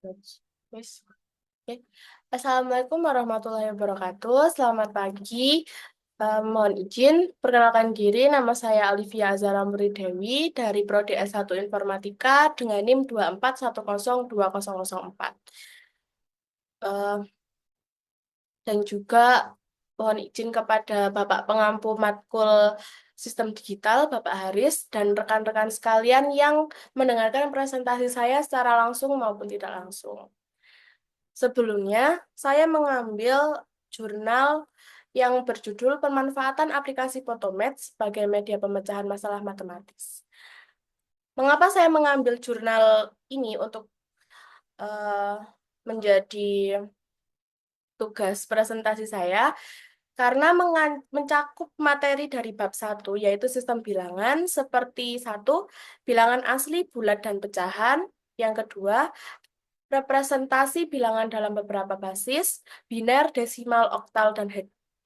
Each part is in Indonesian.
Wes. Oke. Assalamualaikum warahmatullahi wabarakatuh. Selamat pagi. Mohon izin, perkenalkan diri, nama saya Olivia Azara Muridewi dari Prodi S1 Informatika dengan NIM 241020004. Eh, dan juga mohon izin kepada Bapak Pengampu Matkul Sistem Digital, Bapak Haris, dan rekan-rekan sekalian yang mendengarkan presentasi saya secara langsung maupun tidak langsung. Sebelumnya, saya mengambil jurnal yang berjudul Pemanfaatan Aplikasi Photomath sebagai Media Pemecahan Masalah Matematis. Mengapa saya mengambil jurnal ini untuk eh, menjadi tugas presentasi saya? Karena mencakup materi dari bab satu, yaitu sistem bilangan, seperti satu, bilangan asli, bulat, dan pecahan. Yang kedua, representasi bilangan dalam beberapa basis, biner, desimal, oktal,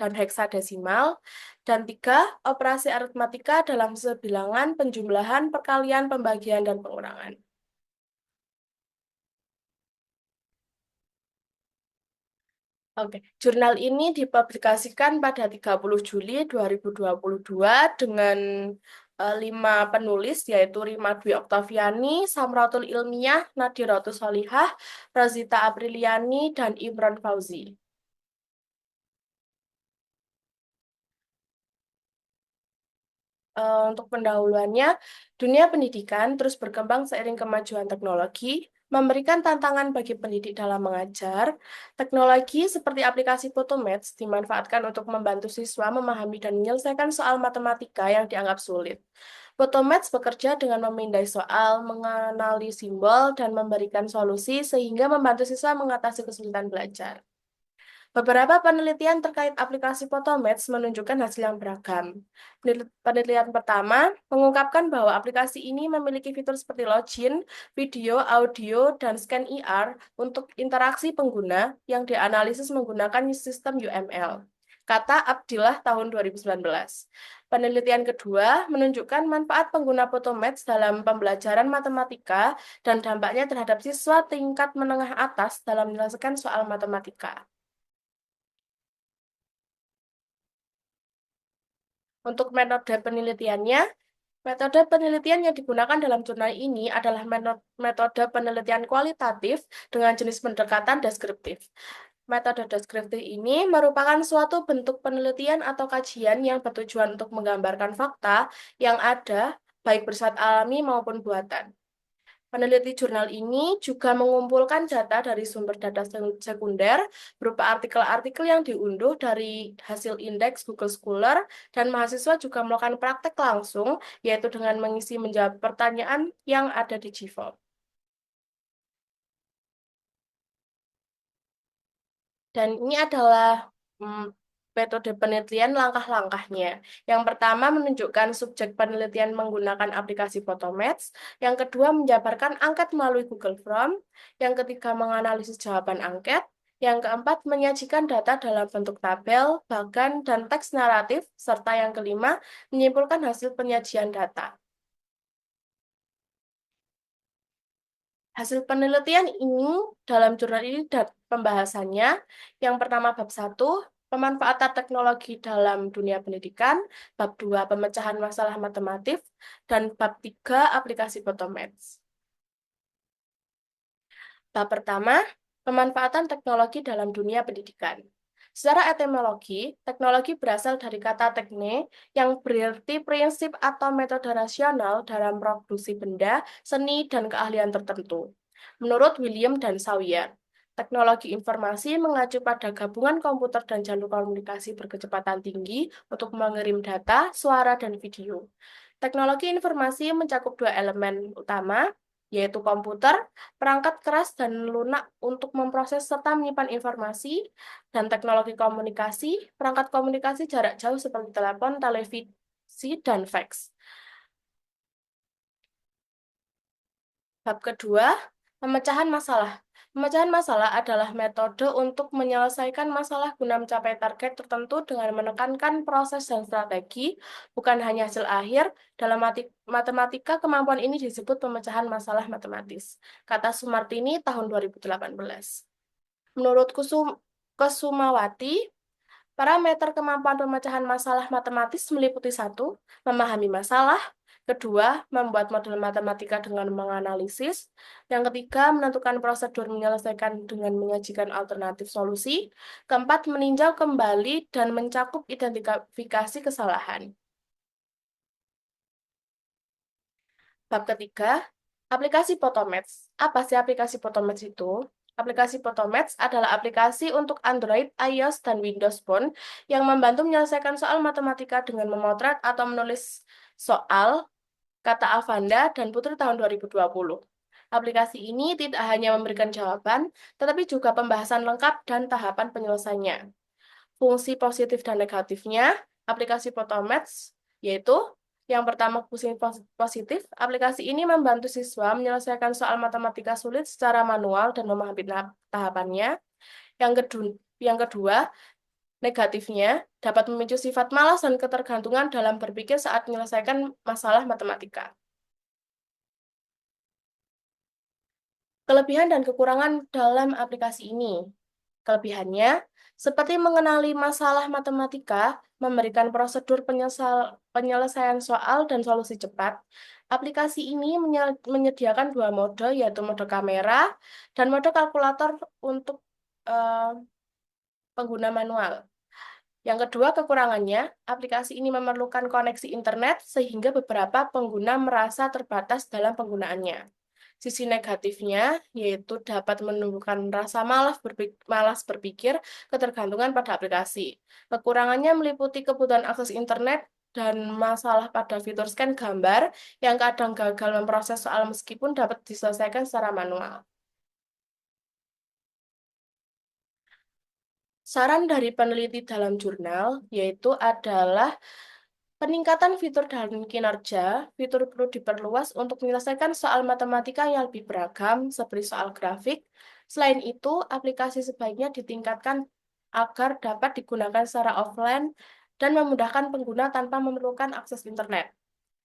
dan heksadesimal. Dan tiga, operasi aritmatika dalam sebilangan, penjumlahan, perkalian, pembagian, dan pengurangan. Oke, jurnal ini dipublikasikan pada 30 Juli 2022 dengan 5 penulis, yaitu Rima Dwi Oktaviani, Samratul Ilmiah, Nadiratus Solihah, Rozita Apriliani, dan Imron Fauzi. Untuk pendahuluannya, dunia pendidikan terus berkembang seiring kemajuan teknologi, memberikan tantangan bagi pendidik dalam mengajar. Teknologi seperti aplikasi Photomath dimanfaatkan untuk membantu siswa memahami dan menyelesaikan soal matematika yang dianggap sulit. Photomath bekerja dengan memindai soal, mengenali simbol, dan memberikan solusi sehingga membantu siswa mengatasi kesulitan belajar. Beberapa penelitian terkait aplikasi Photomath menunjukkan hasil yang beragam. Penelitian pertama mengungkapkan bahwa aplikasi ini memiliki fitur seperti login, video, audio, dan scan IR untuk interaksi pengguna yang dianalisis menggunakan sistem UML. Kata Abdillah tahun 2019. Penelitian kedua menunjukkan manfaat pengguna Photomath dalam pembelajaran matematika dan dampaknya terhadap siswa tingkat menengah atas dalam menyelesaikan soal matematika. Untuk metode penelitiannya, metode penelitian yang digunakan dalam jurnal ini adalah metode penelitian kualitatif dengan jenis pendekatan deskriptif. Metode deskriptif ini merupakan suatu bentuk penelitian atau kajian yang bertujuan untuk menggambarkan fakta yang ada, baik bersifat alami maupun buatan. Peneliti jurnal ini juga mengumpulkan data dari sumber data sekunder berupa artikel-artikel yang diunduh dari hasil indeks Google Scholar, dan mahasiswa juga melakukan praktek langsung, yaitu dengan mengisi menjawab pertanyaan yang ada di GFOP. Dan ini adalah mm, metode penelitian langkah-langkahnya. Yang pertama menunjukkan subjek penelitian menggunakan aplikasi Photomath. Yang kedua menjabarkan angket melalui Google Form. Yang ketiga menganalisis jawaban angket. Yang keempat menyajikan data dalam bentuk tabel, bagan, dan teks naratif. Serta yang kelima menyimpulkan hasil penyajian data. Hasil penelitian ini dalam jurnal ini pembahasannya, yang pertama bab satu, pemanfaatan teknologi dalam dunia pendidikan, bab 2, pemecahan masalah matematik, dan bab 3, aplikasi Photomath. Bab pertama, pemanfaatan teknologi dalam dunia pendidikan. Secara etimologi, teknologi berasal dari kata tekne yang berarti prinsip atau metode rasional dalam produksi benda, seni, dan keahlian tertentu. Menurut William dan Sawyer, teknologi informasi mengacu pada gabungan komputer dan jalur komunikasi berkecepatan tinggi untuk mengirim data, suara, dan video. Teknologi informasi mencakup dua elemen utama, yaitu komputer, perangkat keras dan lunak untuk memproses serta menyimpan informasi, dan teknologi komunikasi, perangkat komunikasi jarak jauh seperti telepon, televisi, dan fax. Bab kedua, pemecahan masalah. Pemecahan masalah adalah metode untuk menyelesaikan masalah guna mencapai target tertentu dengan menekankan proses dan strategi, bukan hanya hasil akhir. Dalam matematika, kemampuan ini disebut pemecahan masalah matematis. Kata Sumartini tahun 2018. Menurut Kusumawati, parameter kemampuan pemecahan masalah matematis meliputi satu, memahami masalah, kedua, membuat model matematika dengan menganalisis, yang ketiga, menentukan prosedur menyelesaikan dengan menyajikan alternatif solusi, keempat, meninjau kembali dan mencakup identifikasi kesalahan. Bab ketiga, aplikasi Photomath. Apa sih aplikasi Photomath itu? Aplikasi Photomath adalah aplikasi untuk Android, iOS, dan Windows Phone yang membantu menyelesaikan soal matematika dengan memotret atau menulis soal, kata Avanda dan Putri tahun 2020. Aplikasi ini tidak hanya memberikan jawaban, tetapi juga pembahasan lengkap dan tahapan penyelesaiannya. Fungsi positif dan negatifnya, aplikasi Photomath, yaitu yang pertama, fungsi positif, aplikasi ini membantu siswa menyelesaikan soal matematika sulit secara manual dan memahami tahapannya. Yang kedua, negatifnya dapat memicu sifat malas dan ketergantungan dalam berpikir saat menyelesaikan masalah matematika. Kelebihan dan kekurangan dalam aplikasi ini. Kelebihannya, seperti mengenali masalah matematika, memberikan prosedur penyelesaian soal dan solusi cepat. Aplikasi ini menyediakan dua mode, yaitu mode kamera dan mode kalkulator untuk eh, pengguna manual. Yang kedua, kekurangannya, aplikasi ini memerlukan koneksi internet sehingga beberapa pengguna merasa terbatas dalam penggunaannya. Sisi negatifnya yaitu dapat menimbulkan rasa malas berpikir, ketergantungan pada aplikasi. Kekurangannya meliputi kebutuhan akses internet dan masalah pada fitur scan gambar yang kadang gagal memproses soal meskipun dapat diselesaikan secara manual. Saran dari peneliti dalam jurnal yaitu adalah peningkatan fitur dan kinerja, fitur perlu diperluas untuk menyelesaikan soal matematika yang lebih beragam, seperti soal grafik. Selain itu, aplikasi sebaiknya ditingkatkan agar dapat digunakan secara offline dan memudahkan pengguna tanpa memerlukan akses internet.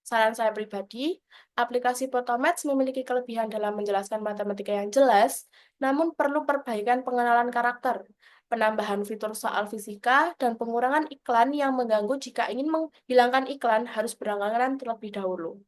Saran saya pribadi, aplikasi Photomath memiliki kelebihan dalam menjelaskan matematika yang jelas, namun perlu perbaikan pengenalan karakter, penambahan fitur soal fisika, dan pengurangan iklan yang mengganggu. Jika ingin menghilangkan iklan, harus berlangganan terlebih dahulu.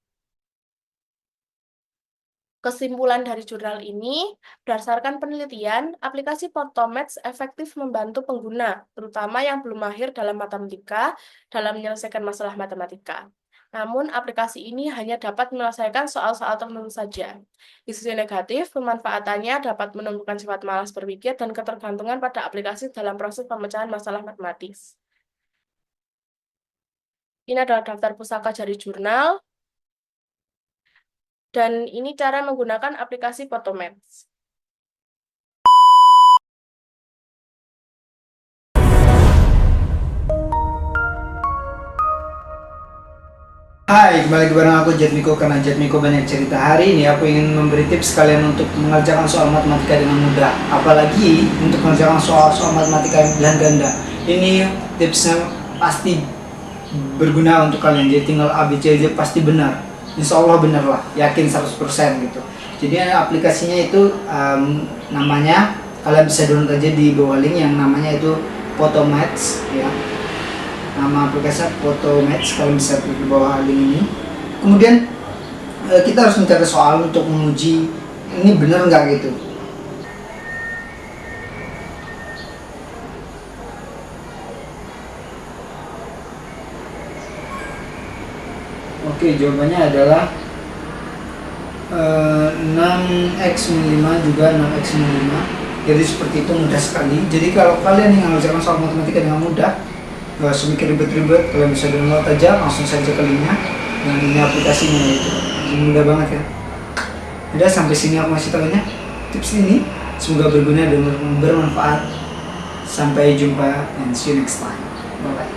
Kesimpulan dari jurnal ini, berdasarkan penelitian, aplikasi Photomath efektif membantu pengguna, terutama yang belum mahir dalam matematika, dalam menyelesaikan masalah matematika. Namun, aplikasi ini hanya dapat menyelesaikan soal-soal tertentu saja. Di sisi negatif, pemanfaatannya dapat menumbuhkan sifat malas berpikir dan ketergantungan pada aplikasi dalam proses pemecahan masalah matematis. Ini adalah daftar pusaka dari jurnal, dan ini cara menggunakan aplikasi Photomath. Hai, kembali lagi bareng aku Jatmiko. Karena Jatmiko banyak cerita. Hari ini aku ingin memberi tips kalian untuk mengerjakan soal matematika dengan mudah. Apalagi untuk mengerjakan soal-soal matematika yang pilihan ganda. Ini tipsnya pasti berguna untuk kalian. Jadi tinggal A, B, C, D pasti benar. Insya Allah benar lah, yakin 100% gitu. Jadi aplikasinya itu namanya, kalian bisa download aja di bawah link yang namanya itu Photomath ya. Nama aplikasinya Photomath, kalian bisa klik di bawah link ini. Kemudian kita harus mencari soal untuk menguji ini benar nggak gitu. Oke, jawabannya adalah 6x-5 juga 6x-5. Jadi seperti itu, mudah sekali. Jadi kalau kalian ingin mengerjakan soal matematika dengan mudah, gak usah mikir ribet-ribet, kalian bisa download aja langsung saja ke linknya. Dan ini aplikasinya itu mudah banget ya. Udah, sampai sini aku masih tahunya tips ini, semoga berguna dan bermanfaat. Sampai jumpa and see you next time. Bye bye.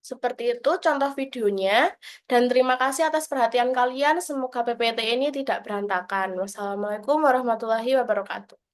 Seperti itu contoh videonya. Dan terima kasih atas perhatian kalian. Semoga PPT ini tidak berantakan. Wassalamualaikum warahmatullahi wabarakatuh.